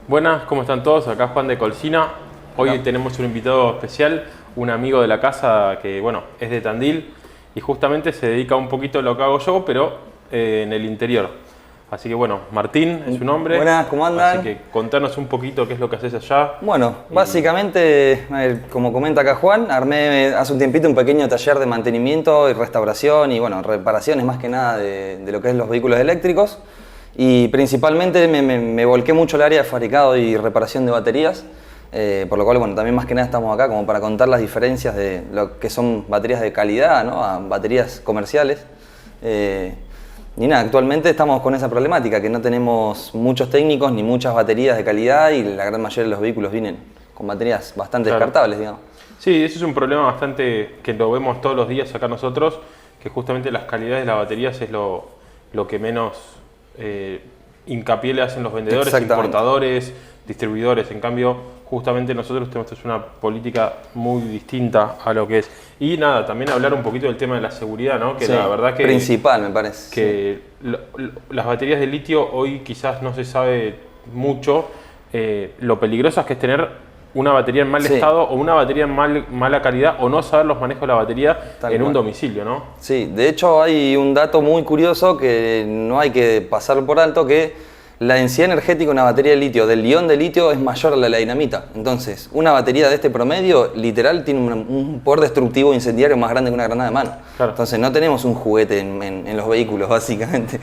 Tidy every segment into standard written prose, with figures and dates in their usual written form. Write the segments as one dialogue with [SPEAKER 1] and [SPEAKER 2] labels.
[SPEAKER 1] Buenas, ¿cómo están todos? Acá Juan de Colsina. Hoy tenemos un invitado especial, un amigo de la casa que, bueno, es de Tandil y justamente se dedica un poquito a lo que hago yo, pero en el interior. Así que, bueno, Martín es su nombre.
[SPEAKER 2] Buenas, ¿cómo andan?
[SPEAKER 1] Así que contanos un poquito qué es lo que haces allá.
[SPEAKER 2] Bueno, básicamente, como comenta acá Juan, armé hace un tiempito un pequeño taller de mantenimiento y restauración y, bueno, reparaciones más que nada de lo que es los vehículos eléctricos. Y principalmente me volqué mucho al área de fabricado y reparación de baterías, por lo cual, bueno, también más que nada estamos acá como para contar las diferencias de lo que son baterías de calidad, ¿no?, a baterías comerciales. Y nada, actualmente estamos con esa problemática, que no tenemos muchos técnicos ni muchas baterías de calidad y la gran mayoría de los vehículos vienen con baterías bastante descartables, digamos.
[SPEAKER 1] Sí, ese es un problema bastante que lo vemos todos los días acá nosotros, que justamente las calidades de las baterías es lo que menos hincapié le hacen los vendedores, importadores, distribuidores. En cambio, justamente nosotros tenemos una política muy distinta a lo que es. Y nada, también hablar un poquito del tema de la seguridad, ¿no? Que
[SPEAKER 2] sí,
[SPEAKER 1] la verdad que
[SPEAKER 2] principal, me parece.
[SPEAKER 1] Que sí. Las baterías de litio hoy quizás no se sabe mucho lo peligrosas que es tener una batería en mal estado o una batería en mala calidad o no saber los manejos de la batería en un domicilio, ¿no?
[SPEAKER 2] Sí, de hecho hay un dato muy curioso que no hay que pasar por alto, que la densidad energética de una batería de litio, del ion de litio, es mayor a la de la dinamita. Entonces, una batería de este promedio, literal, tiene un poder destructivo incendiario más grande que una granada de mano. Claro. Entonces, no tenemos un juguete en los vehículos, básicamente.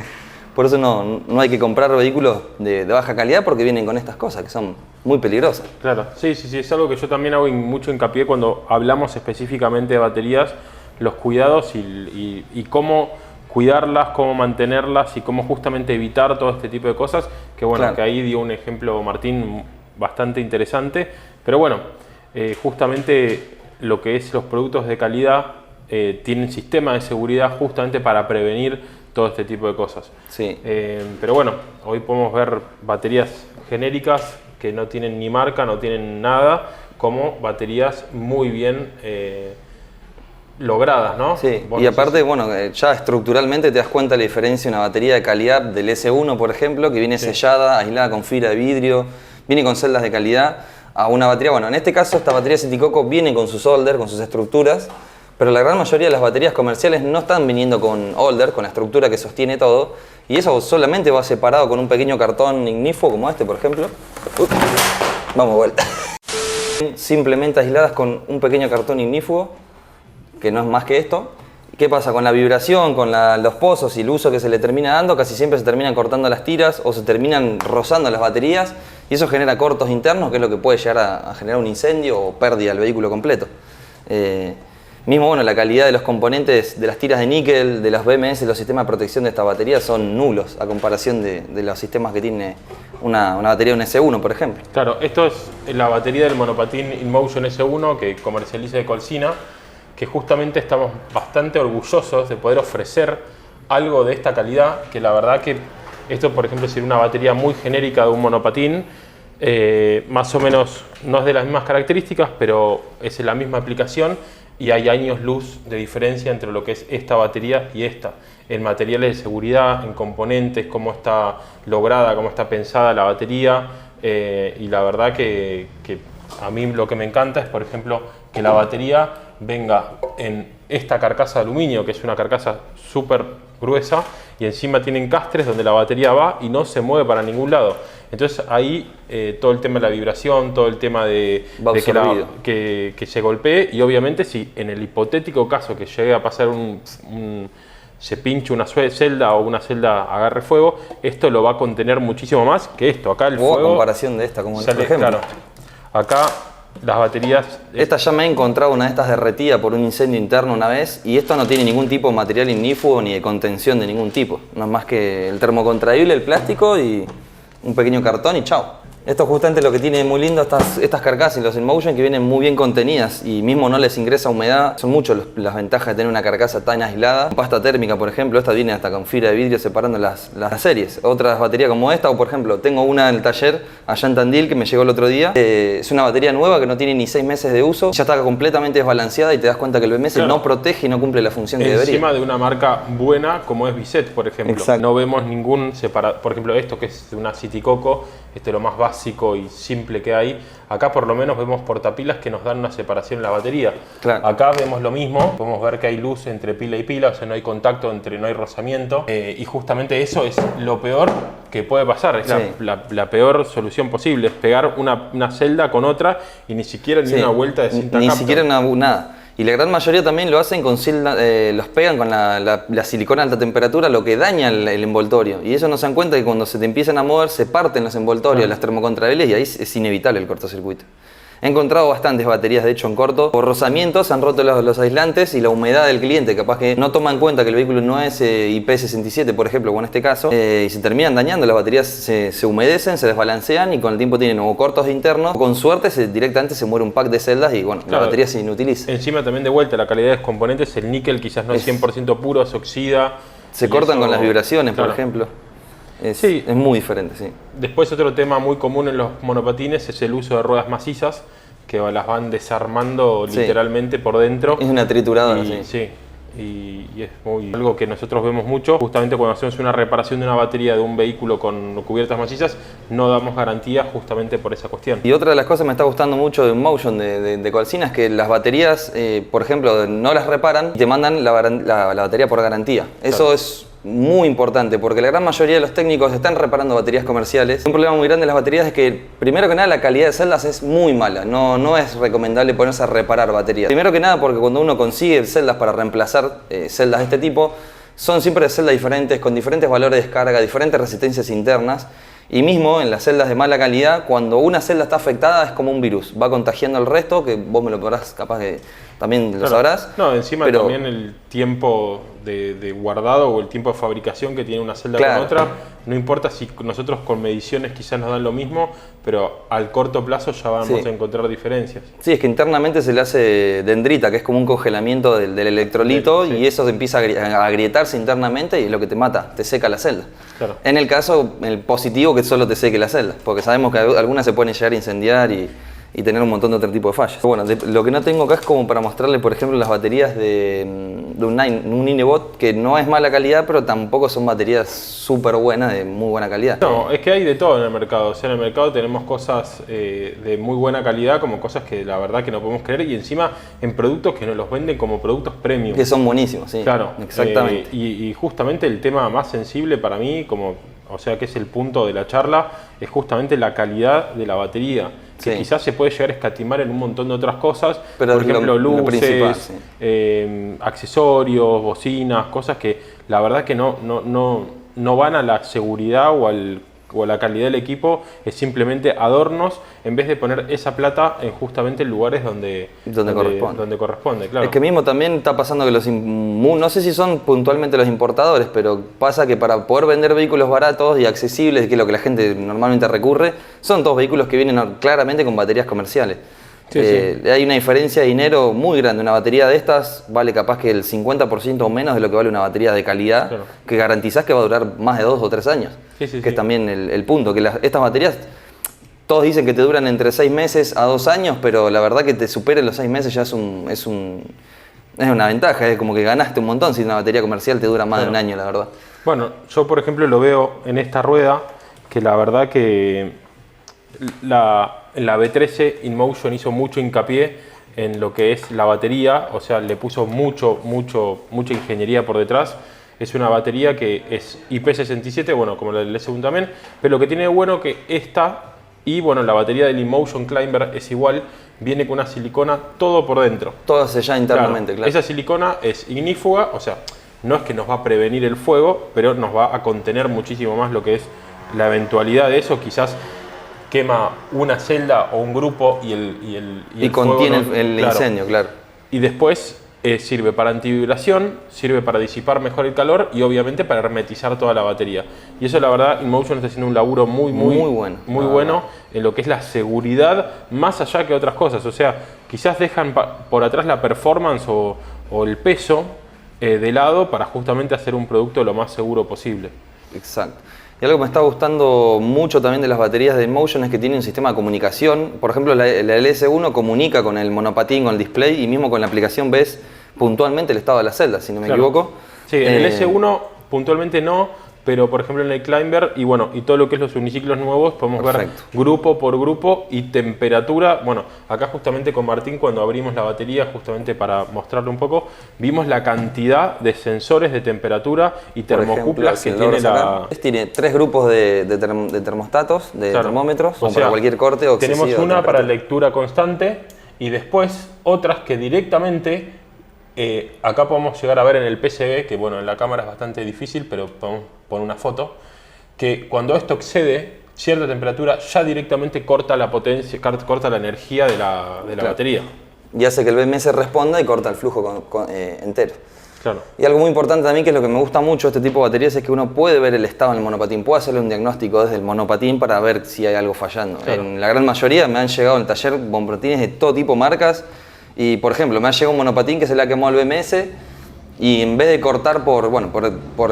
[SPEAKER 2] Por eso no hay que comprar vehículos de baja calidad porque vienen con estas cosas que son muy peligrosas.
[SPEAKER 1] Claro, sí, es algo que yo también hago mucho hincapié cuando hablamos específicamente de baterías, los cuidados y cómo cuidarlas, cómo mantenerlas y cómo justamente evitar todo este tipo de cosas, que bueno, claro, que ahí dio un ejemplo Martín bastante interesante, pero bueno, justamente lo que es los productos de calidad tienen sistema de seguridad justamente para prevenir todo este tipo de cosas.
[SPEAKER 2] Sí.
[SPEAKER 1] Pero bueno, hoy podemos ver baterías genéricas que no tienen ni marca, no tienen nada, como baterías muy bien logradas, ¿no?
[SPEAKER 2] Sí, y aparte, bueno, ya estructuralmente te das cuenta la diferencia de una batería de calidad del S1, por ejemplo, que viene sellada, aislada con fibra de vidrio, viene con celdas de calidad, a una batería, bueno, en este caso esta batería de Citicoco viene con su solder, con sus estructuras, pero la gran mayoría de las baterías comerciales no están viniendo con holder, con la estructura que sostiene todo, y eso solamente va separado con un pequeño cartón ignífugo como este, por ejemplo. Vamos, vuelta. Simplemente aisladas con un pequeño cartón ignífugo, que no es más que esto. ¿Qué pasa? Con la vibración, con los pozos y el uso que se le termina dando, casi siempre se terminan cortando las tiras o se terminan rozando las baterías, y eso genera cortos internos, que es lo que puede llegar a generar un incendio o pérdida del vehículo completo. Mismo, bueno, la calidad de los componentes de las tiras de níquel, de los BMS, los sistemas de protección de esta batería son nulos a comparación de los sistemas que tiene una batería de un S1, por ejemplo.
[SPEAKER 1] Claro, esto es la batería del monopatín InMotion S1 que comercializa de Colsina, que justamente estamos bastante orgullosos de poder ofrecer algo de esta calidad, que la verdad que esto, por ejemplo, sería una batería muy genérica de un monopatín, más o menos no es de las mismas características, pero es la misma aplicación. Y hay años luz de diferencia entre lo que es esta batería y esta, en materiales de seguridad, en componentes, cómo está lograda, cómo está pensada la batería, y la verdad que a mí lo que me encanta es, por ejemplo, que la batería venga en esta carcasa de aluminio, que es una carcasa súper gruesa, y encima tiene encastres donde la batería va y no se mueve para ningún lado. Entonces ahí todo el tema de la vibración, todo el tema de que se golpee, y obviamente si en el hipotético caso que llegue a pasar se pinche una celda o una celda agarre fuego, esto lo va a contener muchísimo más que esto. Acá el fuego,
[SPEAKER 2] a comparación de esta, como
[SPEAKER 1] sale,
[SPEAKER 2] por ejemplo.
[SPEAKER 1] Claro, acá las baterías...
[SPEAKER 2] Esta ya me he encontrado una de estas derretida por un incendio interno una vez, y esto no tiene ningún tipo de material ignífugo ni de contención de ningún tipo. No es más que el termocontraíble, el plástico y un pequeño cartón y chao. Esto es justamente lo que tiene muy lindo estas carcasas y los InMotion, que vienen muy bien contenidas y mismo no les ingresa humedad. Son muchas las ventajas de tener una carcasa tan aislada. Pasta térmica, por ejemplo, esta viene hasta con fibra de vidrio separando las series. Otras baterías como esta, o por ejemplo, tengo una en el taller allá en Tandil que me llegó el otro día. Es una batería nueva que no tiene ni 6 meses de uso. Ya está completamente desbalanceada y te das cuenta que el BMS no protege y no cumple la función que debería.
[SPEAKER 1] Encima de una marca buena como es Bisset, por ejemplo.
[SPEAKER 2] Exacto.
[SPEAKER 1] No vemos ningún separado. Por ejemplo, esto que es de una Citicoco, lo más básico básico y simple que hay. Acá por lo menos vemos portapilas que nos dan una separación en la batería.
[SPEAKER 2] Claro.
[SPEAKER 1] Acá vemos lo mismo, podemos ver que hay luz entre pila y pila, o sea, no hay contacto, no hay rozamiento. Y justamente eso es lo peor que puede pasar, es la peor solución posible, es pegar una celda con otra y ni siquiera ni una vuelta de cinta
[SPEAKER 2] Ni
[SPEAKER 1] capta.
[SPEAKER 2] siquiera nada. Y la gran mayoría también lo hacen con los pegan con la silicona a alta temperatura, lo que daña el envoltorio. Y ellos no se dan cuenta que cuando se te empiezan a mover se parten los envoltorios, las termocontraviles, y ahí es inevitable el cortocircuito. He encontrado bastantes baterías, de hecho, en corto. Por rozamientos han roto los aislantes y la humedad del cliente, capaz que no toma en cuenta que el vehículo no es IP67, por ejemplo, como en este caso, y se terminan dañando. Las baterías se humedecen, se desbalancean y con el tiempo tienen o cortos internos, o con suerte directamente se muere un pack de celdas y bueno, la batería se inutiliza.
[SPEAKER 1] Encima también de vuelta, la calidad de los componentes, el níquel quizás no es 100% puro, se oxida.
[SPEAKER 2] Se cortan con las vibraciones, por ejemplo. Es muy diferente, sí.
[SPEAKER 1] Después otro tema muy común en los monopatines es el uso de ruedas macizas que las van desarmando literalmente por dentro.
[SPEAKER 2] Es una trituradora,
[SPEAKER 1] y es algo que nosotros vemos mucho. Justamente cuando hacemos una reparación de una batería de un vehículo con cubiertas macizas, no damos garantía justamente por esa cuestión.
[SPEAKER 2] Y otra de las cosas que me está gustando mucho de InMotion de Colsina es que las baterías, por ejemplo, no las reparan y te mandan la batería por garantía. Eso es muy importante porque la gran mayoría de los técnicos están reparando baterías comerciales. Un problema muy grande de las baterías es que, primero que nada, la calidad de celdas es muy mala. No es recomendable ponerse a reparar baterías. Primero que nada porque cuando uno consigue celdas para reemplazar celdas de este tipo, son siempre de celdas diferentes, con diferentes valores de descarga, diferentes resistencias internas. Y mismo en las celdas de mala calidad, cuando una celda está afectada es como un virus, va contagiando al resto, que vos me lo podrás, capaz que también lo sabrás.
[SPEAKER 1] No, encima también el tiempo de guardado o el tiempo de fabricación que tiene una celda con otra, no importa si nosotros con mediciones quizás nos dan lo mismo, pero al corto plazo ya vamos a encontrar diferencias.
[SPEAKER 2] Sí, es que internamente se le hace dendrita, que es como un congelamiento del electrolito, y eso empieza a agrietarse internamente y es lo que te mata, te seca la celda.
[SPEAKER 1] Claro.
[SPEAKER 2] En el caso, el positivo, que solo te seque la celda, porque sabemos que algunas se pueden llegar a incendiar y tener un montón de otro tipo de fallas. Bueno, lo que no tengo acá es como para mostrarle, por ejemplo, las baterías de un Inebot, que no es mala calidad, pero tampoco son baterías súper buenas, de muy buena calidad.
[SPEAKER 1] No, es que hay de todo en el mercado. O sea, en el mercado tenemos cosas de muy buena calidad, como cosas que la verdad que no podemos creer, y encima en productos que nos los venden como productos premium.
[SPEAKER 2] Que son buenísimos, sí.
[SPEAKER 1] Claro,
[SPEAKER 2] exactamente.
[SPEAKER 1] Y justamente el tema más sensible para mí, o sea que es el punto de la charla, es justamente la calidad de la batería. Que quizás se puede llegar a escatimar en un montón de otras cosas,
[SPEAKER 2] pero
[SPEAKER 1] por ejemplo luces, accesorios, bocinas, cosas que la verdad que no van a la seguridad o a la calidad del equipo, es simplemente adornos en vez de poner esa plata en justamente lugares donde corresponde. Claro.
[SPEAKER 2] Es que mismo también está pasando que no sé si son puntualmente los importadores, pero pasa que para poder vender vehículos baratos y accesibles, que es lo que la gente normalmente recurre, son todos vehículos que vienen claramente con baterías comerciales. Hay una diferencia de dinero muy grande. Una batería de estas vale capaz que el 50% o menos de lo que vale una batería de calidad, que garantizás que va a durar más de 2 o 3 años. Que es también el punto, que estas baterías, todos dicen que te duran entre 6 meses a 2 años, pero la verdad que te superen los 6 meses ya es una ventaja, es como que ganaste un montón si una batería comercial te dura más de un año, la verdad.
[SPEAKER 1] Bueno, yo por ejemplo lo veo en esta rueda, que la verdad que la B13 InMotion hizo mucho hincapié en lo que es la batería, o sea, le puso mucha ingeniería por detrás. Es una batería que es IP67, bueno, como la del S1 también, pero lo que tiene de bueno que esta y bueno, la batería del InMotion Climber es igual, viene con una silicona todo por dentro.
[SPEAKER 2] Todo sellado internamente, claro.
[SPEAKER 1] Esa silicona es ignífuga, o sea, no es que nos va a prevenir el fuego, pero nos va a contener muchísimo más lo que es la eventualidad de eso. Quizás quema una celda o un grupo y el
[SPEAKER 2] contiene
[SPEAKER 1] fuego
[SPEAKER 2] el incendio, claro.
[SPEAKER 1] Y después sirve para antivibración, sirve para disipar mejor el calor y obviamente para hermetizar toda la batería. Y eso la verdad InMotion está haciendo un laburo muy bueno en lo que es la seguridad, más allá que otras cosas. O sea, quizás dejan por atrás la performance o el peso de lado para justamente hacer un producto lo más seguro posible.
[SPEAKER 2] Exacto. Y algo que me está gustando mucho también de las baterías de InMotion es que tiene un sistema de comunicación. Por ejemplo, la LS1 comunica con el monopatín, con el display, y mismo con la aplicación ves puntualmente el estado de la celda, si no me equivoco.
[SPEAKER 1] Sí, en el S1 puntualmente no, pero por ejemplo en el Climber y bueno, y todo lo que es los uniciclos nuevos, podemos
[SPEAKER 2] Perfecto.
[SPEAKER 1] ver grupo por grupo y temperatura. Bueno, acá justamente con Martín, cuando abrimos la batería, justamente para mostrarle un poco, vimos la cantidad de sensores de temperatura y termocuplas que tiene la...
[SPEAKER 2] Tiene 3 grupos de termostatos, de termómetros,
[SPEAKER 1] O
[SPEAKER 2] como
[SPEAKER 1] sea,
[SPEAKER 2] para cualquier corte o
[SPEAKER 1] tenemos
[SPEAKER 2] excesiva
[SPEAKER 1] una para
[SPEAKER 2] temperatura.
[SPEAKER 1] lectura constante y después otras que directamente, acá podemos llegar a ver en el PCB, que bueno, en la cámara es bastante difícil, pero podemos poner una foto, que cuando esto excede cierta temperatura ya directamente corta la potencia, corta la energía de la batería.
[SPEAKER 2] Y hace que el BMS responda y corta el flujo entero.
[SPEAKER 1] Claro.
[SPEAKER 2] Y algo muy importante también, que es lo que me gusta mucho de este tipo de baterías, es que uno puede ver el estado en el monopatín, puede hacerle un diagnóstico desde el monopatín para ver si hay algo fallando.
[SPEAKER 1] Claro.
[SPEAKER 2] En la gran mayoría me han llegado en el taller monopatines de todo tipo de marcas y, por ejemplo, me ha llegado un monopatín que se le ha quemado el BMS y en vez de cortar por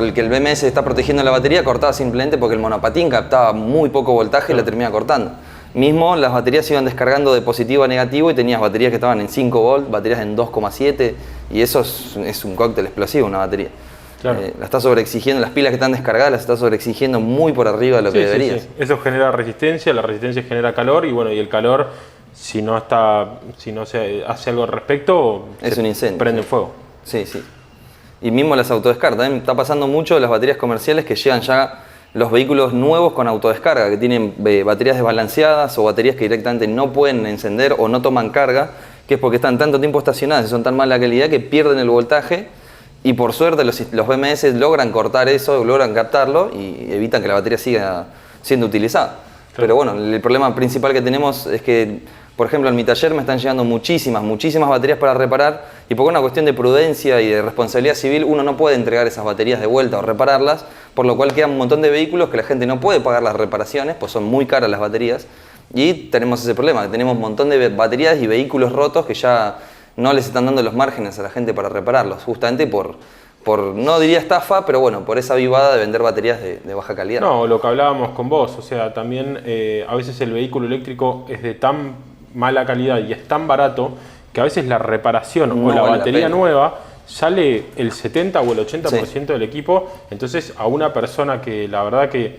[SPEAKER 2] el que el BMS está protegiendo la batería, cortaba simplemente porque el monopatín captaba muy poco voltaje y la termina cortando. Mismo las baterías se iban descargando de positivo a negativo y tenías baterías que estaban en 5 volt, baterías en 2,7 y eso es un cóctel explosivo, una batería.
[SPEAKER 1] Claro.
[SPEAKER 2] La está sobreexigiendo, las pilas que están descargadas las está sobreexigiendo muy por arriba de lo que deberías.
[SPEAKER 1] Sí. Eso genera resistencia, la resistencia genera calor y bueno, y el calor, si no se hace algo al respecto,
[SPEAKER 2] Es un incendio.
[SPEAKER 1] Prende fuego.
[SPEAKER 2] Sí. Y mismo las autodescargas, también está pasando mucho las baterías comerciales que llegan ya los vehículos nuevos con autodescarga, que tienen baterías desbalanceadas o baterías que directamente no pueden encender o no toman carga, que es porque están tanto tiempo estacionadas y son tan mala calidad que pierden el voltaje y por suerte los BMS logran cortar eso, logran captarlo y evitan que la batería siga siendo utilizada. Claro. Pero bueno, el problema principal que tenemos es que, por ejemplo, en mi taller me están llegando muchísimas baterías para reparar y por una cuestión de prudencia y de responsabilidad civil uno no puede entregar esas baterías de vuelta o repararlas, por lo cual quedan un montón de vehículos que la gente no puede pagar las reparaciones, pues son muy caras las baterías y tenemos ese problema, que tenemos un montón de baterías y vehículos rotos que ya no les están dando los márgenes a la gente para repararlos, justamente por no diría estafa, pero bueno, por esa vivada de vender baterías de baja calidad.
[SPEAKER 1] No, lo que hablábamos con vos, o sea, también a veces el vehículo eléctrico es de tan mala calidad y es tan barato que a veces la reparación o la batería nueva sale el 70 o el 80% del equipo. Entonces a una persona que la verdad que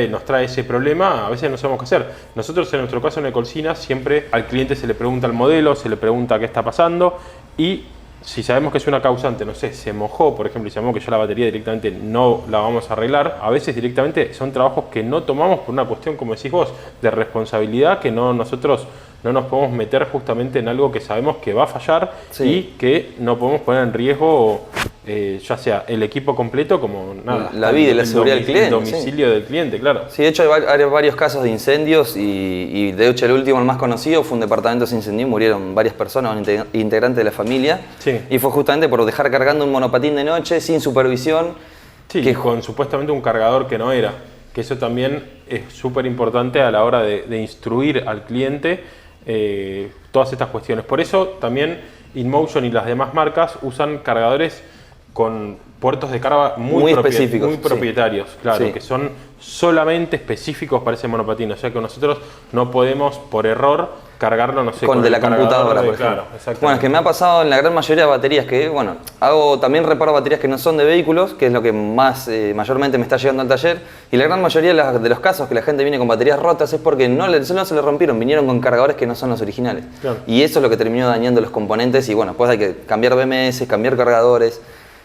[SPEAKER 1] nos trae ese problema, a veces no sabemos qué hacer. Nosotros en nuestro caso en Ecolcina siempre al cliente se le pregunta el modelo, se le pregunta qué está pasando y si sabemos que es una causante, no sé, se mojó, por ejemplo, y sabemos que ya la batería directamente no la vamos a arreglar, a veces directamente son trabajos que no tomamos por una cuestión, como decís vos, de responsabilidad, que nosotros no nos podemos meter justamente en algo que sabemos que va a fallar y que no podemos poner en riesgo ya sea el equipo completo como nada.
[SPEAKER 2] La vida y la seguridad del cliente.
[SPEAKER 1] El domicilio del cliente, claro.
[SPEAKER 2] Sí, de hecho hay varios casos de incendios y de hecho el último, el más conocido, fue un departamento que se incendió y murieron varias personas, un integrante de la familia.
[SPEAKER 1] Sí.
[SPEAKER 2] Y fue justamente por dejar cargando un monopatín de noche sin supervisión.
[SPEAKER 1] Sí, que con supuestamente un cargador que no era. Que eso también es súper importante a la hora de instruir al cliente todas estas cuestiones. Por eso también InMotion y las demás marcas usan cargadores con puertos de carga muy específicos, muy propietarios, claro, que son solamente específicos para ese monopatín. O sea que nosotros no podemos por error cargarlo, no sé,
[SPEAKER 2] con de la computadora, por ejemplo.
[SPEAKER 1] Claro,
[SPEAKER 2] bueno, es que me ha pasado en la gran mayoría de baterías que, bueno, también reparo baterías que no son de vehículos, que es lo que mayormente me está llegando al taller, y la gran mayoría de los casos que la gente viene con baterías rotas es porque no se le rompieron, vinieron con cargadores que no son los originales. Claro. Y eso es lo que terminó dañando los componentes y bueno, pues hay que cambiar BMS, cambiar cargadores.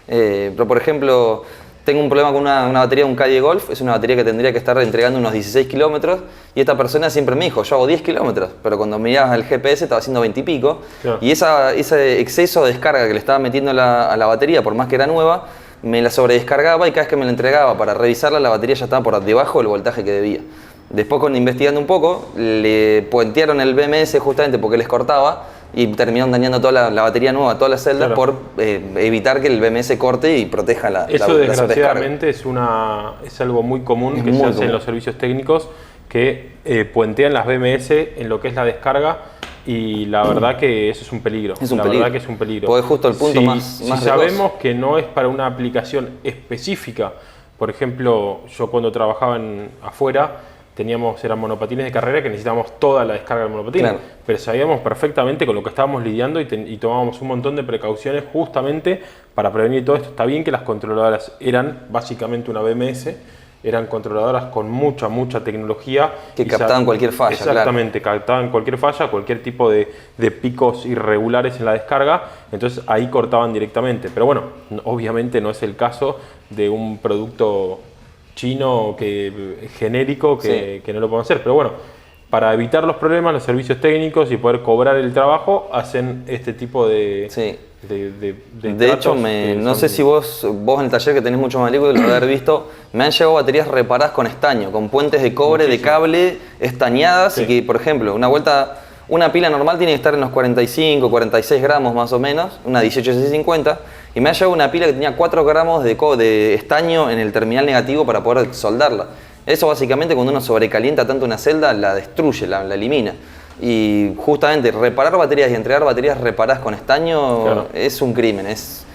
[SPEAKER 2] Pero por ejemplo, tengo un problema con una batería de un Caddy Golf, es una batería que tendría que estar entregando unos 16 kilómetros y esta persona siempre me dijo, yo hago 10 kilómetros, pero cuando mirabas el GPS estaba haciendo 20 y pico. Claro. Y ese exceso de descarga que le estaba metiendo a la batería, por más que era nueva, me la sobredescargaba y cada vez que me la entregaba para revisarla, la batería ya estaba por debajo del voltaje que debía. Después, investigando un poco, le puentearon el BMS justamente porque les cortaba y terminaron dañando toda la batería nueva, todas las celdas, por evitar que el BMS corte y proteja la
[SPEAKER 1] Eso desgraciadamente es algo muy común que se hace en los servicios técnicos, que puentean las BMS en lo que es la descarga y la verdad que eso es un peligro. Verdad que es un peligro.
[SPEAKER 2] Porque justo el punto más
[SPEAKER 1] sabemos que no es para una aplicación específica, por ejemplo, yo cuando trabajaba afuera, eran monopatines de carrera que necesitábamos toda la descarga del monopatín.
[SPEAKER 2] Claro.
[SPEAKER 1] Pero sabíamos perfectamente con lo que estábamos lidiando y tomábamos un montón de precauciones justamente para prevenir todo esto. Está bien que las controladoras eran básicamente una BMS, eran controladoras con mucha tecnología.
[SPEAKER 2] Que captaban cualquier falla.
[SPEAKER 1] Exactamente,
[SPEAKER 2] claro.
[SPEAKER 1] captaban cualquier falla, cualquier tipo de picos irregulares en la descarga, entonces ahí cortaban directamente. Pero bueno, obviamente no es el caso de un producto chino genérico que no lo podemos hacer. Pero bueno, para evitar los problemas, los servicios técnicos y poder cobrar el trabajo, hacen este tipo de...
[SPEAKER 2] Sí.
[SPEAKER 1] De
[SPEAKER 2] hecho, no sé si vos en el taller que tenés mucho más líquido, lo de haber visto, me han llegado baterías reparadas con estaño, con puentes de cobre, de cable, estañadas, y que, por ejemplo, una pila normal tiene que estar en los 45, 46 gramos más o menos, una 18650, y me ha llegado una pila que tenía 4 gramos de estaño en el terminal negativo para poder soldarla. Eso básicamente cuando uno sobrecalienta tanto una celda, la destruye, la elimina. Y justamente reparar baterías y entregar baterías reparadas con estaño es un crimen, es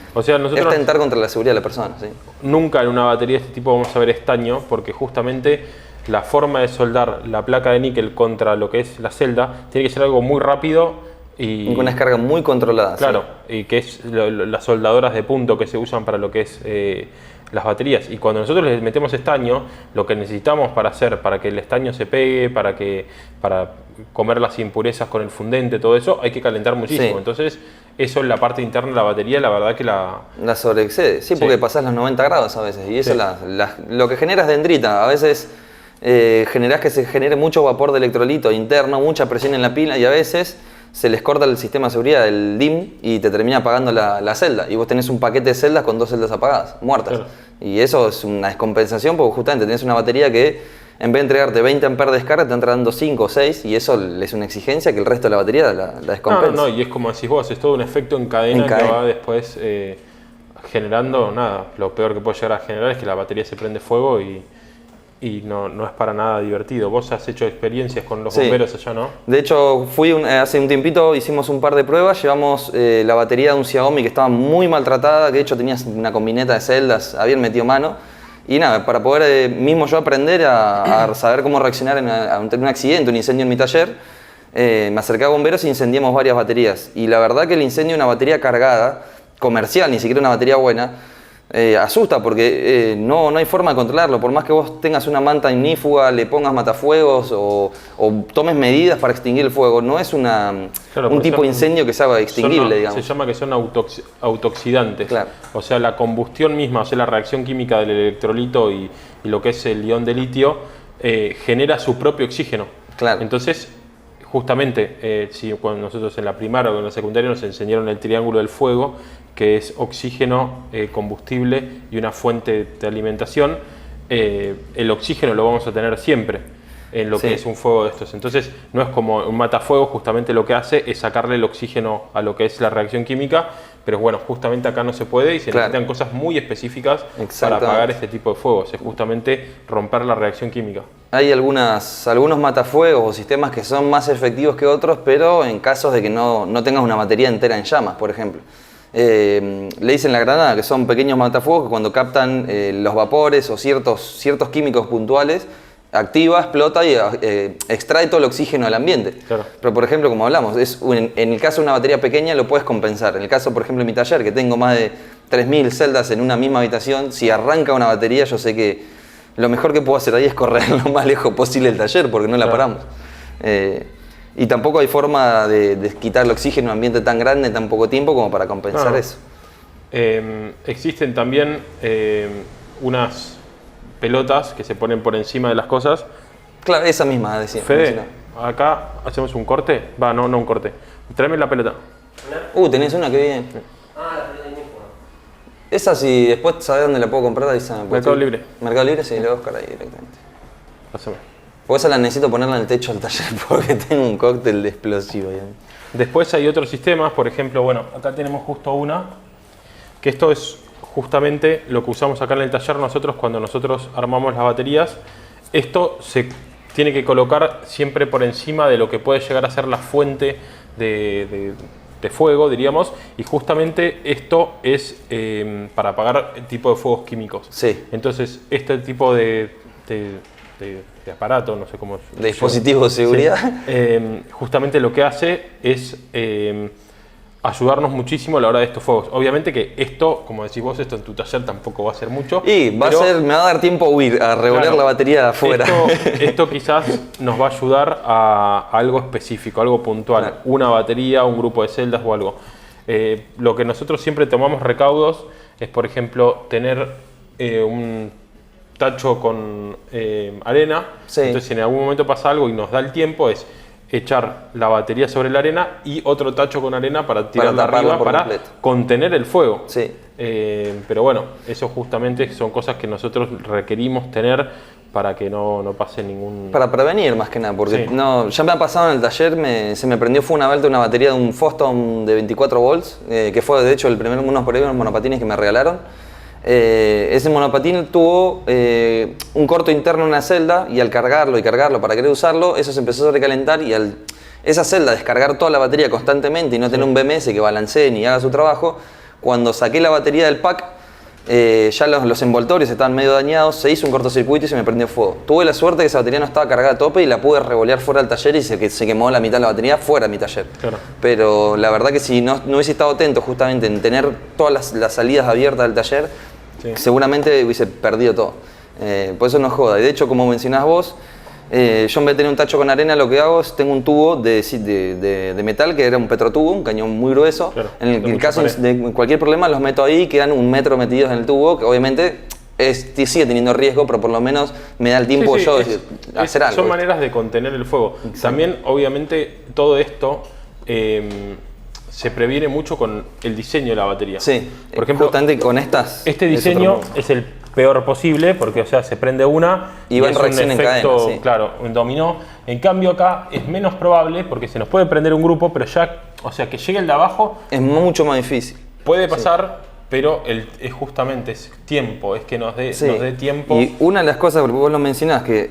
[SPEAKER 2] tentar contra la seguridad de la persona. ¿Sí?
[SPEAKER 1] Nunca en una batería de este tipo vamos a ver estaño, porque justamente la forma de soldar la placa de níquel contra lo que es la celda tiene que ser algo muy rápido y
[SPEAKER 2] con una descarga muy controlada.
[SPEAKER 1] Claro, sí. Y que es las soldadoras de punto que se usan para lo que es las baterías. Y cuando nosotros les metemos estaño, lo que necesitamos para que el estaño se pegue, para comer las impurezas con el fundente, todo eso, hay que calentar muchísimo.
[SPEAKER 2] Sí.
[SPEAKER 1] Entonces, eso en la parte interna de la batería, la verdad que la
[SPEAKER 2] sobreexcede. Sí, porque pasás los 90 grados a veces. Y eso lo que genera es dendrita. A veces generás que se genere mucho vapor de electrolito interno, mucha presión en la pila, y a veces se les corta el sistema de seguridad, el DIMM, y te termina apagando la celda. Y vos tenés un paquete de celdas con 2 celdas apagadas, muertas. Claro. Y eso es una descompensación porque justamente tenés una batería que en vez de entregarte 20 amperes de descarga te está entregando 5 o 6, y eso es una exigencia que el resto de la batería la descompensa.
[SPEAKER 1] No, y es como decís vos, es todo un efecto en cadena que va después generando, lo peor que puede llegar a generar es que la batería se prende fuego y no es para nada divertido. Vos has hecho experiencias con los bomberos allá, ¿no?
[SPEAKER 2] De hecho, hace un tiempito, hicimos un par de pruebas, llevamos la batería de un Xiaomi que estaba muy maltratada, que de hecho tenía una combineta de celdas, habían metido mano, y para poder mismo yo aprender a saber cómo reaccionar ante un accidente, un incendio en mi taller, me acerqué a bomberos e incendiamos varias baterías. Y la verdad que el incendio de una batería cargada, comercial, ni siquiera una batería buena, asusta porque no hay forma de controlarlo. Por más que vos tengas una manta ignífuga, le pongas matafuegos o tomes medidas para extinguir el fuego, no es un tipo de incendio que sea extinguible, digamos.
[SPEAKER 1] Se llama que son autooxidantes.
[SPEAKER 2] Claro.
[SPEAKER 1] O sea, la combustión misma, o sea, la reacción química del electrolito y lo que es el ion de litio genera su propio oxígeno.
[SPEAKER 2] Claro.
[SPEAKER 1] Entonces, justamente, cuando nosotros en la primaria o en la secundaria nos enseñaron el triángulo del fuego, que es oxígeno, combustible y una fuente de alimentación, el oxígeno lo vamos a tener siempre en lo que es un fuego de estos. Entonces no es como un matafuego, justamente lo que hace es sacarle el oxígeno a lo que es la reacción química, pero bueno, justamente acá no se puede y se necesitan cosas muy específicas para apagar este tipo de fuegos, es justamente romper la reacción química.
[SPEAKER 2] Hay algunos matafuegos o sistemas que son más efectivos que otros, pero en casos de que no tengas una batería entera en llamas, por ejemplo. Le dicen la granada, que son pequeños matafuegos que cuando captan los vapores o ciertos químicos puntuales, activa, explota y extrae todo el oxígeno del ambiente.
[SPEAKER 1] Claro.
[SPEAKER 2] Pero por ejemplo, como hablamos, en el caso de una batería pequeña lo puedes compensar. En el caso, por ejemplo, de mi taller, que tengo más de 3000 celdas en una misma habitación, si arranca una batería, yo sé que lo mejor que puedo hacer ahí es correr lo más lejos posible del taller porque no la paramos. Y tampoco hay forma de quitar el oxígeno en un ambiente tan grande en tan poco tiempo como para compensar eso.
[SPEAKER 1] Existen también unas pelotas que se ponen por encima de las cosas.
[SPEAKER 2] Claro, esa misma decía.
[SPEAKER 1] Fede, acá hacemos un corte. No un corte. Tráeme la pelota.
[SPEAKER 2] Tenés una que bien.
[SPEAKER 3] La pelota de
[SPEAKER 2] esa, si después sabés dónde la puedo comprar, avísame.
[SPEAKER 1] Mercado Libre.
[SPEAKER 2] Mercado Libre, sí, la voy a buscar ahí directamente.
[SPEAKER 1] Pásame.
[SPEAKER 2] Pues esa la necesito ponerla en el techo del taller porque tengo un cóctel de explosivo.
[SPEAKER 1] Después hay otros sistemas, por ejemplo, bueno, acá tenemos justo una, que esto es justamente lo que usamos acá en el taller nosotros cuando nosotros armamos las baterías. Esto se tiene que colocar siempre por encima de lo que puede llegar a ser la fuente de fuego, diríamos, y justamente esto es para apagar el tipo de fuegos químicos.
[SPEAKER 2] Sí.
[SPEAKER 1] Entonces, este tipo de de aparato, no sé cómo...
[SPEAKER 2] De dispositivo de seguridad.
[SPEAKER 1] Sí. Justamente lo que hace es ayudarnos muchísimo a la hora de estos fuegos. Obviamente que esto, como decís vos, esto en tu taller tampoco va a ser mucho.
[SPEAKER 2] Y me va a dar tiempo a huir, a revolear
[SPEAKER 1] claro,
[SPEAKER 2] la batería de afuera.
[SPEAKER 1] Esto quizás nos va a ayudar a algo específico, algo puntual. Claro. Una batería, un grupo de celdas o algo. Lo que nosotros siempre tomamos recaudos es, por ejemplo, tener un tacho con arena. Sí. Entonces, si en algún momento pasa algo y nos da el tiempo, es echar la batería sobre la arena y otro tacho con arena para tirarla arriba para contener el fuego. Sí. Pero bueno, eso justamente son cosas que nosotros requerimos tener para que no pase ningún...
[SPEAKER 2] Para prevenir más que nada, porque sí. Ya me ha pasado en el taller, se me prendió fue una vuelta una batería de un Foston de 24 volts, que fue de hecho unos monopatines que me regalaron. Ese monopatín tuvo un corto interno en una celda y al cargarlo para querer usarlo, eso se empezó a sobrecalentar y al esa celda descargar toda la batería constantemente y no tener un BMS que balancee ni haga su trabajo, cuando saqué la batería del pack, ya los envoltorios estaban medio dañados, se hizo un cortocircuito y se me prendió fuego. Tuve la suerte que esa batería no estaba cargada a tope y la pude revolear fuera del taller y se quemó la mitad de la batería fuera de mi taller. Claro. Pero la verdad que si no hubiese estado atento justamente en tener todas las salidas abiertas del taller, sí, seguramente hubiese perdido todo. Por eso no joda. Y de hecho, como mencionás vos, yo en vez de tener un tacho con arena, lo que hago es tengo un tubo de metal que era un petrotubo, un cañón muy grueso. Claro, en el caso de cualquier problema los meto ahí, quedan 1 metro metidos en el tubo, que obviamente sigue teniendo riesgo, pero por lo menos me da el tiempo yo de hacer algo.
[SPEAKER 1] Son maneras de contener el fuego. Exacto. También, obviamente, todo esto se previene mucho con el diseño de la batería.
[SPEAKER 2] Sí, por ejemplo, justamente con estas...
[SPEAKER 1] Este diseño es el peor posible porque, o sea, se prende una
[SPEAKER 2] y va en reacción
[SPEAKER 1] en cadena,
[SPEAKER 2] sí.
[SPEAKER 1] Claro, un dominó. En cambio acá es menos probable porque se nos puede prender un grupo, pero ya, o sea, que llegue el de abajo...
[SPEAKER 2] Es mucho más difícil.
[SPEAKER 1] Puede pasar, sí, pero es justamente es tiempo, es que nos dé tiempo.
[SPEAKER 2] Y una de las cosas, porque vos lo mencionás, que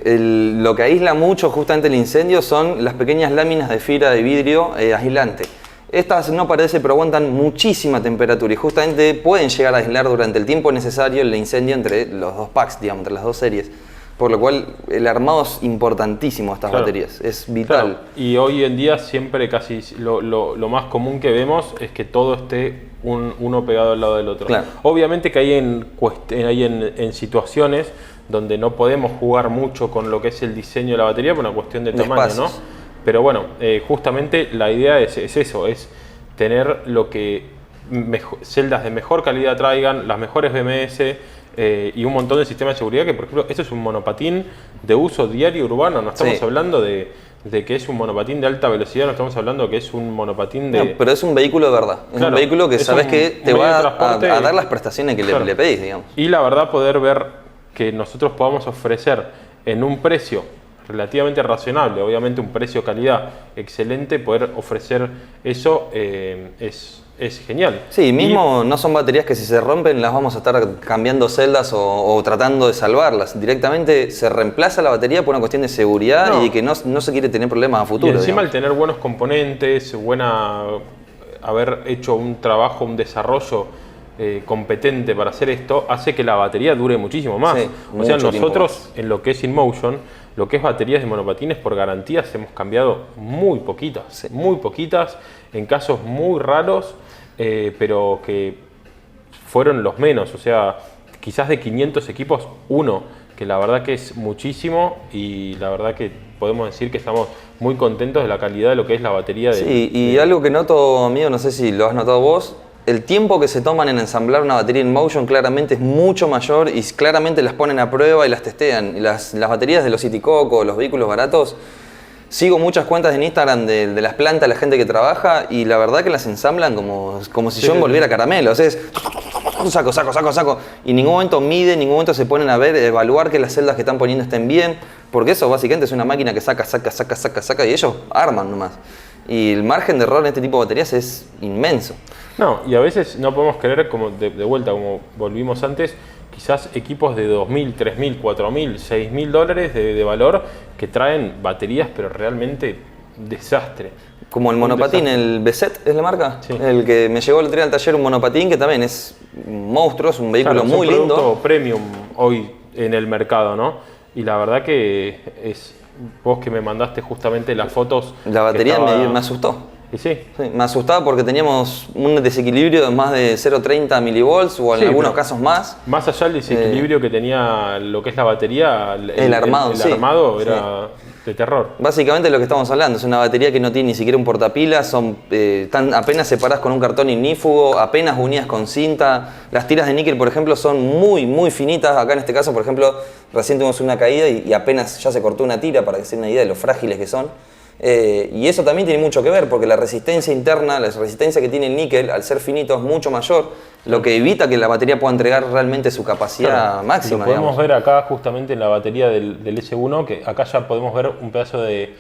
[SPEAKER 2] lo que aísla mucho justamente el incendio son las pequeñas láminas de fibra de vidrio aislante. Estas no parece, pero aguantan muchísima temperatura y justamente pueden llegar a aislar durante el tiempo necesario el incendio entre los dos packs, digamos, entre las dos series. Por lo cual el armado es importantísimo de estas baterías, es vital.
[SPEAKER 1] Claro. Y hoy en día siempre casi lo más común que vemos es que todo esté uno pegado al lado del otro. Claro. Obviamente que hay en situaciones donde no podemos jugar mucho con lo que es el diseño de la batería por una cuestión de tamaño, ¿no? Pero bueno, justamente la idea es eso, es tener lo que celdas de mejor calidad traigan, las mejores BMS y un montón de sistemas de seguridad que, por ejemplo, esto es un monopatín de uso diario urbano, no estamos hablando de que es un monopatín de alta velocidad, no estamos hablando que es un monopatín de...
[SPEAKER 2] No, pero es un vehículo de verdad, es un vehículo que sabes que te va a dar las prestaciones que le pedís, digamos.
[SPEAKER 1] Y la verdad poder ver que nosotros podamos ofrecer en un precio relativamente razonable, obviamente un precio-calidad excelente, poder ofrecer eso es genial.
[SPEAKER 2] Sí, mismo no son baterías que si se rompen las vamos a estar cambiando celdas o tratando de salvarlas. Directamente se reemplaza la batería por una cuestión de seguridad y que no se quiere tener problemas a futuro.
[SPEAKER 1] Y encima al tener buenos componentes, haber hecho un trabajo, un desarrollo competente para hacer esto, hace que la batería dure muchísimo más. Sí, o sea, nosotros en lo que es InMotion, lo que es baterías de monopatines por garantías hemos cambiado muy poquitas, en casos muy raros, pero que fueron los menos, o sea, quizás de 500 equipos, uno, que la verdad que es muchísimo y la verdad que podemos decir que estamos muy contentos de la calidad de lo que es la batería.
[SPEAKER 2] Sí, algo que noto, amigo, no sé si lo has notado vos, el tiempo que se toman en ensamblar una batería InMotion claramente es mucho mayor y claramente las ponen a prueba y las testean. Y las baterías de los Citicoco, los vehículos baratos, sigo muchas cuentas en Instagram de las plantas, la gente que trabaja y la verdad que las ensamblan como si yo envolviera caramelo. O sea, es saco. Y en ningún momento miden, en ningún momento se ponen a ver, evaluar que las celdas que están poniendo estén bien, porque eso básicamente es una máquina que saca y ellos arman nomás. Y el margen de error en este tipo de baterías es inmenso.
[SPEAKER 1] No, y a veces no podemos creer, como de vuelta, como volvimos antes, quizás equipos de $2.000, $3.000, $4.000, $6.000 de valor que traen baterías, pero realmente desastre.
[SPEAKER 2] Como el monopatín, el Beset es la marca, sí. El que me llegó el otro día al taller, un monopatín que también es un monstruo, es un vehículo muy lindo.
[SPEAKER 1] Es un producto premium hoy en el mercado, ¿no? y la verdad que es, vos que me mandaste justamente las fotos.
[SPEAKER 2] La batería me asustó.
[SPEAKER 1] Y sí.
[SPEAKER 2] Sí, me asustaba porque teníamos un desequilibrio de más de 0,30 milivolts o en
[SPEAKER 1] Sí,
[SPEAKER 2] algunos casos más.
[SPEAKER 1] Más allá del desequilibrio que tenía lo que es la batería,
[SPEAKER 2] el armado,
[SPEAKER 1] el
[SPEAKER 2] sí.
[SPEAKER 1] armado era de terror.
[SPEAKER 2] Básicamente lo que estamos hablando es una batería que no tiene ni siquiera un portapilas, son apenas separadas con un cartón ignífugo, apenas unidas con cinta. Las tiras de níquel, por ejemplo, son muy finitas. Acá en este caso, por ejemplo, recién tuvimos una caída y apenas ya se cortó una tira para que se den una idea de lo frágiles que son. Y eso también tiene mucho que ver porque la resistencia interna, la resistencia que tiene el níquel, al ser finito, es mucho mayor, lo que evita que la batería pueda entregar realmente su capacidad máxima.
[SPEAKER 1] Lo podemos ver acá justamente en la batería del S1, que acá ya podemos ver un pedazo de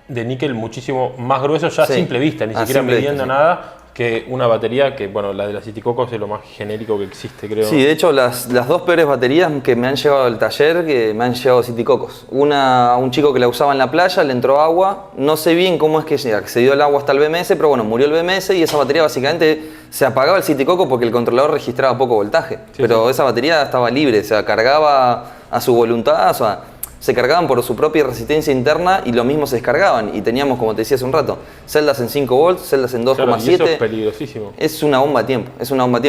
[SPEAKER 1] níquel muchísimo más grueso ya a simple vista, ni siquiera midiendo nada, que una batería que, bueno, la de la Citicocos es lo más genérico que existe, creo.
[SPEAKER 2] Sí, de hecho, las dos peores baterías que me han llevado al taller, que me han llevado Citicocos. Una a un chico que la usaba en la playa, le entró agua, no sé bien cómo es que accedió el agua hasta el BMS, pero bueno, murió el BMS y esa batería básicamente se apagaba el Citicoco porque el controlador registraba poco voltaje. Pero esa batería estaba libre, o sea, cargaba a su voluntad, o sea, se cargaban por su propia resistencia interna y lo mismo se descargaban. Y teníamos, como te decía hace un rato, celdas en 5 volts, celdas en 2,7.
[SPEAKER 1] Claro, y eso es peligrosísimo.
[SPEAKER 2] Es una bomba a tiempo,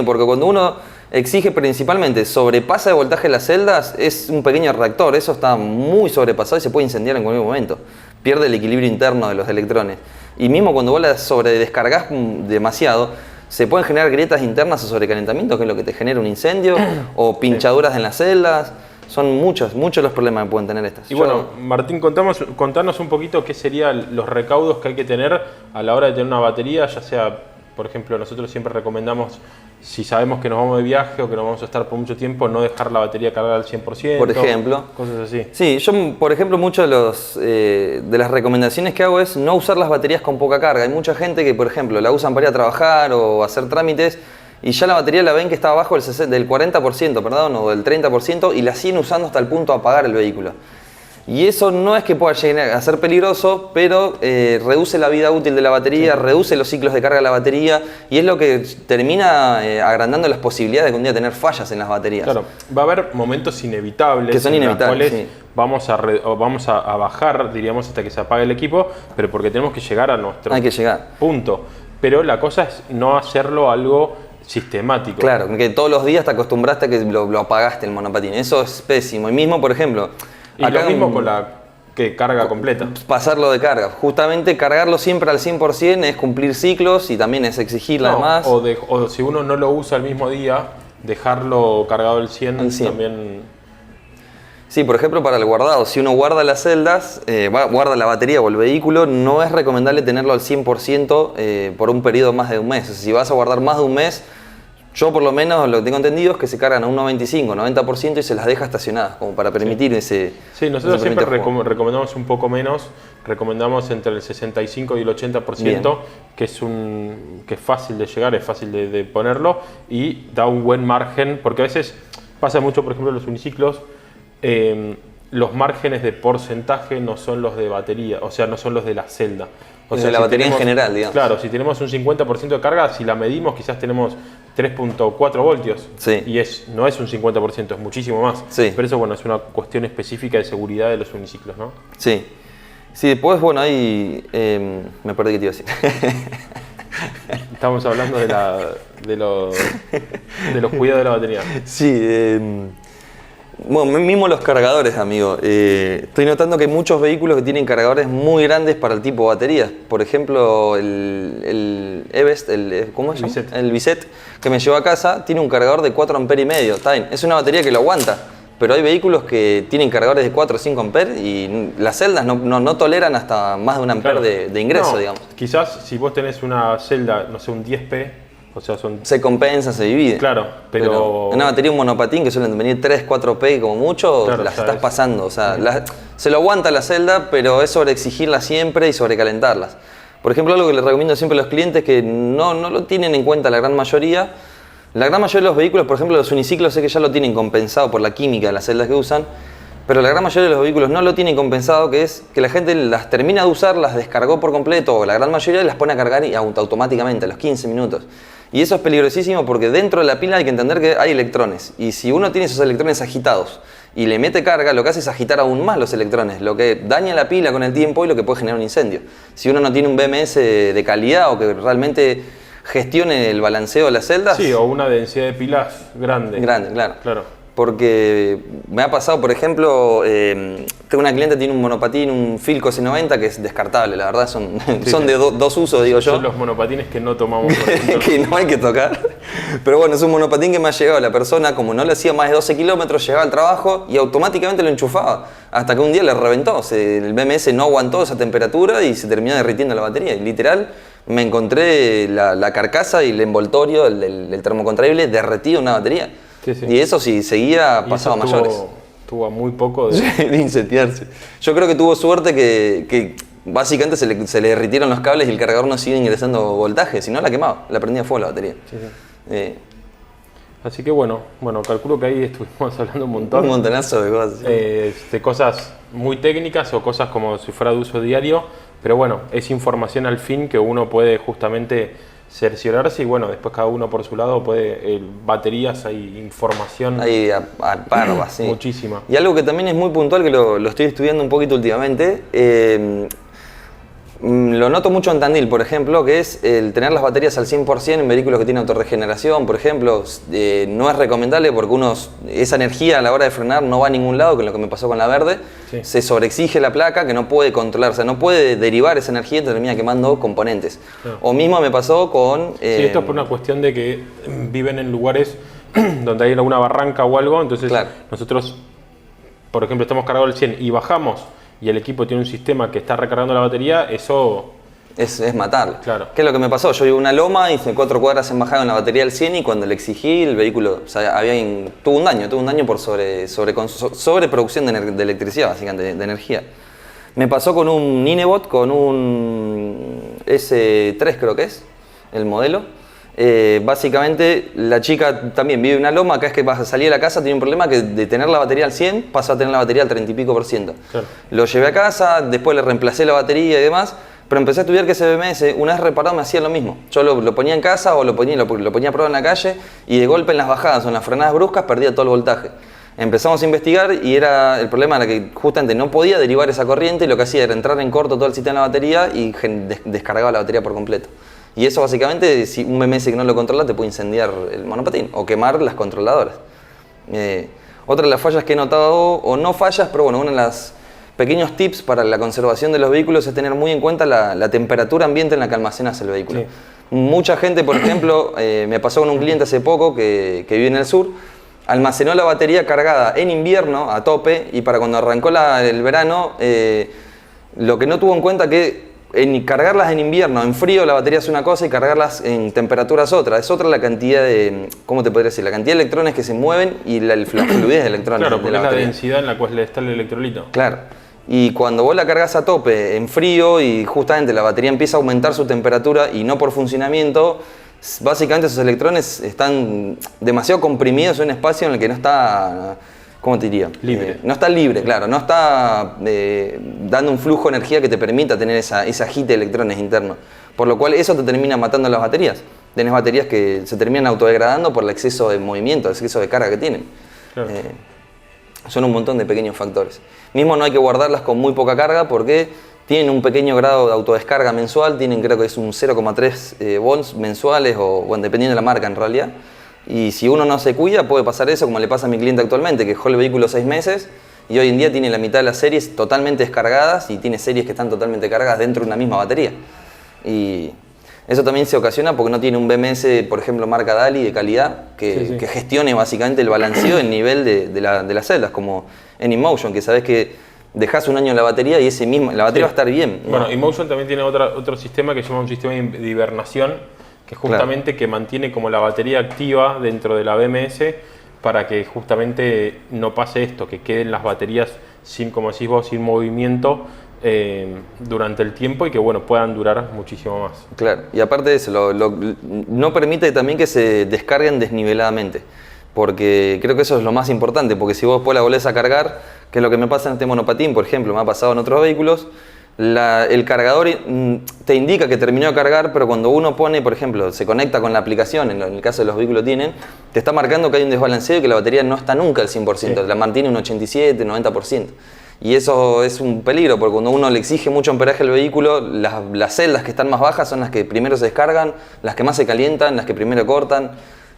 [SPEAKER 2] porque cuando uno exige principalmente sobrepasa de voltaje las celdas, es un pequeño reactor, eso está muy sobrepasado y se puede incendiar en cualquier momento. Pierde el equilibrio interno de los electrones. Y mismo cuando vos las sobredescargas demasiado, se pueden generar grietas internas o sobrecalentamiento, que es lo que te genera un incendio, o pinchaduras en las celdas. Son muchos los problemas que pueden tener estas.
[SPEAKER 1] Y bueno, Martín, contanos un poquito qué serían los recaudos que hay que tener a la hora de tener una batería, ya sea, por ejemplo, nosotros siempre recomendamos, si sabemos que nos vamos de viaje o que nos vamos a estar por mucho tiempo, no dejar la batería cargada al 100%.
[SPEAKER 2] Por ejemplo.
[SPEAKER 1] Cosas así.
[SPEAKER 2] Sí, yo, por ejemplo, muchas de las recomendaciones que hago es no usar las baterías con poca carga. Hay mucha gente que, por ejemplo, la usan para ir a trabajar o hacer trámites, y ya la batería la ven que está abajo del 40%, perdón, o del 30%, y la siguen usando hasta el punto de apagar el vehículo. Y eso no es que pueda llegar a ser peligroso, pero reduce la vida útil de la batería, reduce los ciclos de carga de la batería, y es lo que termina agrandando las posibilidades de que un día tener fallas en las baterías.
[SPEAKER 1] Claro, va a haber momentos inevitables
[SPEAKER 2] que son inevitables,
[SPEAKER 1] en los cuales vamos a bajar, diríamos, hasta que se apague el equipo, pero porque tenemos que llegar a nuestro punto. Pero la cosa es no hacerlo algo sistemático.
[SPEAKER 2] Claro, que todos los días te acostumbraste a que lo apagaste el monopatín. Eso es pésimo. Y mismo, por ejemplo...
[SPEAKER 1] Y acá lo mismo con la carga completa.
[SPEAKER 2] Pasarlo de carga. Justamente cargarlo siempre al 100% es cumplir ciclos y también es exigirla además.
[SPEAKER 1] O si uno no lo usa el mismo día, dejarlo cargado al 100 también...
[SPEAKER 2] Sí, por ejemplo, para el guardado, si uno guarda las celdas, guarda la batería o el vehículo, no es recomendable tenerlo al 100% por un periodo más de un mes. Si vas a guardar más de un mes, yo por lo menos lo que tengo entendido es que se cargan a un 95, 90% y se las deja estacionadas, como para permitir ese...
[SPEAKER 1] Sí, nosotros siempre recomendamos un poco menos, recomendamos entre el 65 y el 80%, que es fácil de llegar, es fácil de ponerlo y da un buen margen, porque a veces pasa mucho, por ejemplo, en los uniciclos, los márgenes de porcentaje no son los de batería, o sea, no son los de la celda. O sea,
[SPEAKER 2] la batería en general, digamos.
[SPEAKER 1] Claro, si tenemos un 50% de carga, si la medimos quizás tenemos 3.4 voltios.
[SPEAKER 2] Sí.
[SPEAKER 1] Y no es un 50%, es muchísimo más.
[SPEAKER 2] Sí.
[SPEAKER 1] Pero eso, bueno, es una cuestión específica de seguridad de los uniciclos, ¿no?
[SPEAKER 2] Sí. Sí, después, bueno, ahí me perdí qué te iba a decir.
[SPEAKER 1] Estamos hablando de los cuidados de la batería.
[SPEAKER 2] Sí, bueno, mismo los cargadores, amigo. Estoy notando que hay muchos vehículos que tienen cargadores muy grandes para el tipo de baterías. Por ejemplo, el E-Best, ¿cómo se llama? El Biset, que me llevó a casa, tiene un cargador de 4,5 amperes. Está bien, es una batería que lo aguanta. Pero hay vehículos que tienen cargadores de 4 o 5 amperes y las celdas no toleran hasta más de 1 ampere de ingreso, digamos.
[SPEAKER 1] Quizás si vos tenés una celda, no sé, un 10P, o sea,
[SPEAKER 2] se compensa, se divide.
[SPEAKER 1] Claro, pero
[SPEAKER 2] una batería, un monopatín que suelen venir 3, 4 P como mucho,
[SPEAKER 1] claro,
[SPEAKER 2] las estás pasando. O sea, se lo aguanta la celda, pero es sobre exigirlas siempre y sobrecalentarlas. Por ejemplo, algo que les recomiendo siempre a los clientes que no lo tienen en cuenta la gran mayoría. La gran mayoría de los vehículos, por ejemplo, los uniciclos, sé que ya lo tienen compensado por la química de las celdas que usan, pero la gran mayoría de los vehículos no lo tienen compensado, que es que la gente las termina de usar, las descargó por completo, o la gran mayoría las pone a cargar automáticamente a los 15 minutos. Y eso es peligrosísimo porque dentro de la pila hay que entender que hay electrones. Y si uno tiene esos electrones agitados y le mete carga, lo que hace es agitar aún más los electrones, lo que daña la pila con el tiempo y lo que puede generar un incendio. Si uno no tiene un BMS de calidad o que realmente gestione el balanceo de las celdas...
[SPEAKER 1] Sí, o una densidad de pilas grande.
[SPEAKER 2] Grande, claro.
[SPEAKER 1] Claro.
[SPEAKER 2] Porque me ha pasado, por ejemplo, tengo una cliente que tiene un monopatín, un Filco C90 que es descartable, la verdad son de dos usos, digo yo.
[SPEAKER 1] Son los monopatines que no tomamos, por ejemplo.
[SPEAKER 2] Que no hay que tocar. Pero bueno, es un monopatín que me ha llegado. La persona, como no le hacía más de 12 kilómetros, llegaba al trabajo y automáticamente lo enchufaba. Hasta que un día le reventó. El BMS no aguantó esa temperatura y se terminó derritiendo la batería. Y literal, me encontré la carcasa y el envoltorio, el termocontraíble, derretido en una batería.
[SPEAKER 1] Sí, sí.
[SPEAKER 2] Y eso sí, seguía pasado a mayores.
[SPEAKER 1] Tuvo muy poco de...
[SPEAKER 2] de incendiarse. Yo creo que tuvo suerte que básicamente se le derritieron los cables y el cargador no sigue ingresando voltaje, si no la quemaba, la prendía a fuego la batería.
[SPEAKER 1] Sí, sí. Así que bueno, calculo que ahí estuvimos hablando un montón.
[SPEAKER 2] Un montonazo de cosas.
[SPEAKER 1] De cosas muy técnicas o cosas como si fuera de uso diario, pero bueno, es información al fin que uno puede justamente cerciorarse y bueno, después cada uno por su lado puede, baterías, hay información.
[SPEAKER 2] Hay parva, sí.
[SPEAKER 1] Muchísima.
[SPEAKER 2] Y algo que también es muy puntual, que lo estoy estudiando un poquito últimamente, lo noto mucho en Tandil, por ejemplo, que es el tener las baterías al 100% en vehículos que tienen autorregeneración, por ejemplo. No es recomendable porque esa energía a la hora de frenar no va a ningún lado, que es lo que me pasó con la verde. Sí. Se sobreexige la placa que no puede controlarse, no puede derivar esa energía y termina quemando componentes. Claro. O mismo me pasó con...
[SPEAKER 1] sí, esto es por una cuestión de que viven en lugares donde hay alguna barranca o algo, entonces claro. Nosotros, por ejemplo, estamos cargados al 100 y bajamos y el equipo tiene un sistema que está recargando la batería, eso...
[SPEAKER 2] Es matarlo.
[SPEAKER 1] Claro.
[SPEAKER 2] ¿Qué es lo que me pasó? Yo iba a una loma, hice 4 cuadras en bajada en la batería al 100 y cuando le exigí, el vehículo tuvo un daño por sobreproducción de electricidad, básicamente, de energía. Me pasó con un Ninebot, con un S3 creo que es, el modelo. Básicamente la chica también vive en una loma, acá es que vas a salir de la casa, tiene un problema que de tener la batería al 100 pasó a tener la batería al 30 y pico %. Claro. Lo llevé a casa, después le reemplacé la batería y demás, pero empecé a estudiar que ese BMS, una vez reparado, me hacía lo mismo. Yo lo ponía en casa o lo ponía a prueba en la calle y de golpe en las bajadas o en las frenadas bruscas perdía todo el voltaje. Empezamos a investigar y el problema era que justamente no podía derivar esa corriente y lo que hacía era entrar en corto todo el sistema de la batería y descargaba la batería por completo. Y eso básicamente, si un BMS que no lo controla, te puede incendiar el monopatín o quemar las controladoras. Otra de las fallas que he notado, o no fallas, pero bueno, uno de los pequeños tips para la conservación de los vehículos es tener muy en cuenta la temperatura ambiente en la que almacenas el vehículo. Sí. Mucha gente, por ejemplo, me pasó con un cliente hace poco que vive en el sur, almacenó la batería cargada en invierno a tope y para cuando arrancó el verano, lo que no tuvo en cuenta que cargarlas en invierno, en frío, la batería es una cosa y cargarlas en temperatura es otra. Es otra la cantidad de, ¿cómo te podría decir? La cantidad de electrones que se mueven y la fluidez de electrones.
[SPEAKER 1] Claro, porque
[SPEAKER 2] de
[SPEAKER 1] es la densidad en la cual está el electrolito.
[SPEAKER 2] Claro. Y cuando vos la cargas a tope, en frío, y justamente la batería empieza a aumentar su temperatura y no por funcionamiento, básicamente esos electrones están demasiado comprimidos en un espacio en el que no está... ¿Cómo te diría?
[SPEAKER 1] Libre.
[SPEAKER 2] No está libre, claro, no está dando un flujo de energía que te permita tener ese agite de electrones internos. Por lo cual eso te termina matando las baterías. Tenés baterías que se terminan autodegradando por el exceso de movimiento, el exceso de carga que tienen. Claro. Son un montón de pequeños factores. Mismo no hay que guardarlas con muy poca carga porque tienen un pequeño grado de autodescarga mensual, tienen creo que es un 0,3 volts mensuales o bueno, dependiendo de la marca en realidad. Y si uno no se cuida, puede pasar eso, como le pasa a mi cliente actualmente, que dejó el vehículo 6 meses y hoy en día tiene la mitad de las series totalmente descargadas y tiene series que están totalmente cargadas dentro de una misma batería. Y eso también se ocasiona porque no tiene un BMS, por ejemplo, marca DALI de calidad, que gestione básicamente el balanceo del nivel de las celdas, como en InMotion, que sabes que dejás un año en la batería y la batería va a estar bien.
[SPEAKER 1] Bueno, InMotion también tiene otro sistema que se llama un sistema de hibernación, que justamente claro. Que mantiene como la batería activa dentro de la BMS para que justamente no pase esto, que queden las baterías sin, como decís vos, sin movimiento durante el tiempo y que bueno, puedan durar muchísimo más.
[SPEAKER 2] Claro, y aparte de eso, no permite también que se descarguen desniveladamente, porque creo que eso es lo más importante, porque si vos después la volvés a cargar, que es lo que me pasa en este monopatín, por ejemplo, me ha pasado en otros vehículos, El cargador te indica que terminó de cargar, pero cuando uno pone, por ejemplo, se conecta con la aplicación, en el caso de los vehículos tienen, te está marcando que hay un desbalanceo y que la batería no está nunca al 100%, sí. La mantiene un 87, 90%. Y eso es un peligro, porque cuando uno le exige mucho amperaje al vehículo, las celdas que están más bajas son las que primero se descargan, las que más se calientan, las que primero cortan.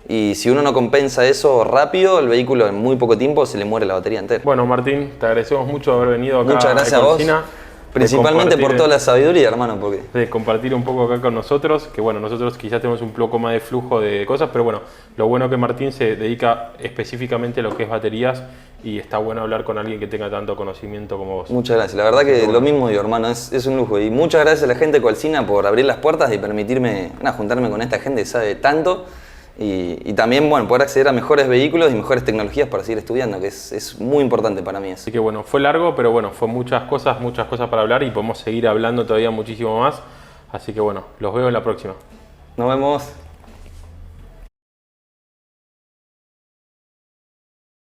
[SPEAKER 2] Y si uno no compensa eso rápido, el vehículo en muy poco tiempo se le muere la batería entera.
[SPEAKER 1] Bueno, Martín, te agradecemos mucho haber venido acá.
[SPEAKER 2] Muchas gracias a vos. Principalmente por toda la sabiduría, hermano.
[SPEAKER 1] De compartir un poco acá con nosotros, que bueno, nosotros quizás tenemos un poco más de flujo de cosas, pero bueno, lo bueno que Martín se dedica específicamente a lo que es baterías y está bueno hablar con alguien que tenga tanto conocimiento como vos.
[SPEAKER 2] Muchas gracias, la verdad que bueno. Lo mismo digo, hermano, es un lujo. Y muchas gracias a la gente de Colsina por abrir las puertas y permitirme juntarme con esta gente que sabe tanto. Y también, bueno, poder acceder a mejores vehículos y mejores tecnologías para seguir estudiando, que es muy importante para mí eso.
[SPEAKER 1] Así que bueno, fue largo, pero bueno, fue muchas cosas para hablar y podemos seguir hablando todavía muchísimo más. Así que bueno, los veo en la próxima.
[SPEAKER 2] Nos vemos.